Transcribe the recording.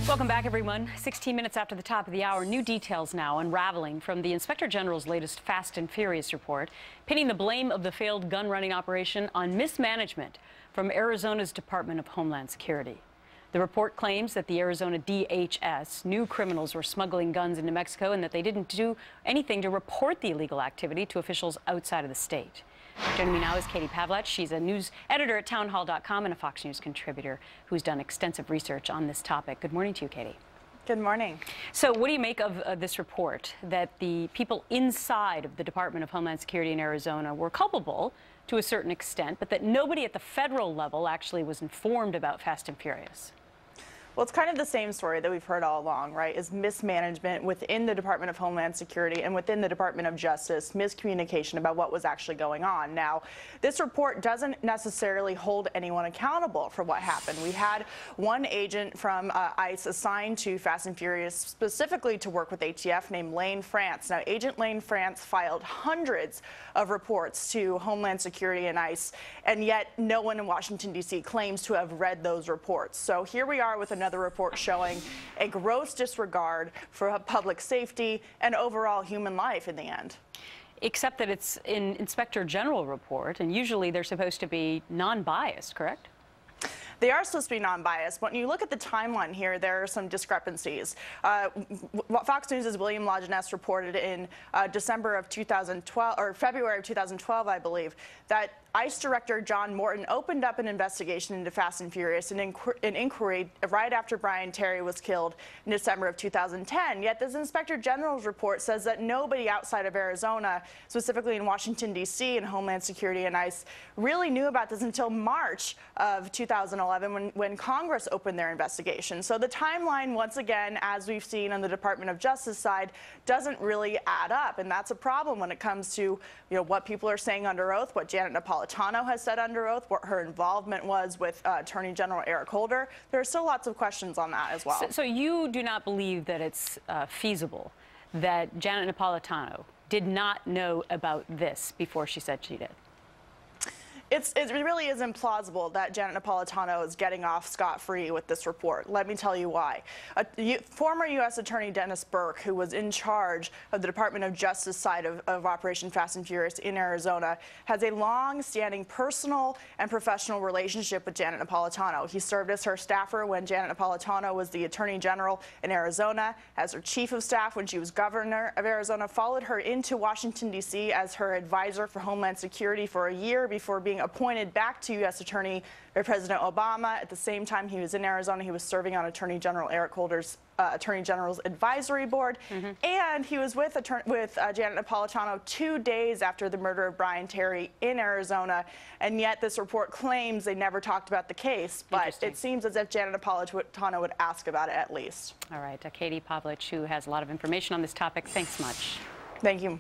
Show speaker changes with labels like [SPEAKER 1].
[SPEAKER 1] Welcome back, everyone. 16 minutes after the top of the hour, new details now unraveling from the Inspector General's latest Fast and Furious report, pinning the blame of the failed gun-running operation on mismanagement from Arizona's Department of Homeland Security. The report claims that the Arizona DHS knew criminals were smuggling guns into Mexico and that they didn't do anything to report the illegal activity to officials outside of the state. Joining me now is Katie Pavlich. She's a news editor at townhall.com and a Fox News contributor who's done extensive research on this topic. Good morning to you, Katie.
[SPEAKER 2] Good morning.
[SPEAKER 1] So what do you make of this report that the people inside of the Department of Homeland Security in Arizona were culpable to a certain extent, but that nobody at the federal level actually was informed about Fast and Furious?
[SPEAKER 2] Well, it's kind of the same story that we've heard all along, right? Is mismanagement within the Department of Homeland Security and within the Department of Justice, miscommunication about what was actually going on. Now, this report doesn't necessarily hold anyone accountable for what happened. We had one agent from ICE assigned to Fast and Furious specifically to work with ATF named Lane France. Now, Agent Lane France filed hundreds of reports to Homeland Security and ICE, and yet no one in Washington, D.C. claims to have read those reports. So here we are with another report showing a gross disregard for public safety and overall human life in the end.
[SPEAKER 1] Except that it's an Inspector General report, and usually they're supposed to be non-biased, correct?
[SPEAKER 2] They are supposed to be non-biased. When you look at the timeline here, there are some discrepancies. Fox News' William Lajeunesse reported in December of 2012, or February of 2012, I believe, that ICE Director John Morton opened up an investigation into Fast and Furious, an inquiry right after Brian Terry was killed in December of 2010. Yet this Inspector General's report says that nobody outside of Arizona, specifically in Washington, D.C. and Homeland Security and ICE, really knew about this until March of 2011 when Congress opened their investigation. So the timeline, once again, as we've seen on the Department of Justice side, doesn't really add up. And that's a problem when it comes to what people are saying under oath, what Janet Napolitano has said under oath, what her involvement was with Attorney General Eric Holder. There are still lots of questions on that as well.
[SPEAKER 1] So you do not believe that it's feasible that Janet Napolitano did not know about this before she said she did?
[SPEAKER 2] It really is implausible that Janet Napolitano is getting off scot-free with this report. Let me tell you why. Former U.S. Attorney Dennis Burke, who was in charge of the Department of Justice side of Operation Fast and Furious in Arizona, has a long-standing personal and professional relationship with Janet Napolitano. He served as her staffer when Janet Napolitano was the Attorney General in Arizona, as her Chief of Staff when she was Governor of Arizona, followed her into Washington, D.C. as her advisor for Homeland Security for a year before being appointed back to U.S. Attorney by President Obama. At the same time he was in Arizona, he was serving on Attorney General Eric Holder's Attorney General's Advisory Board. And he was with Janet Napolitano 2 days after the murder of Brian Terry in Arizona. And yet this report claims they never talked about the case. But it seems as if Janet Napolitano would ask about it at least.
[SPEAKER 1] All right. Katie Pavlich, who has a lot of information on this topic, thanks much.
[SPEAKER 2] Thank you.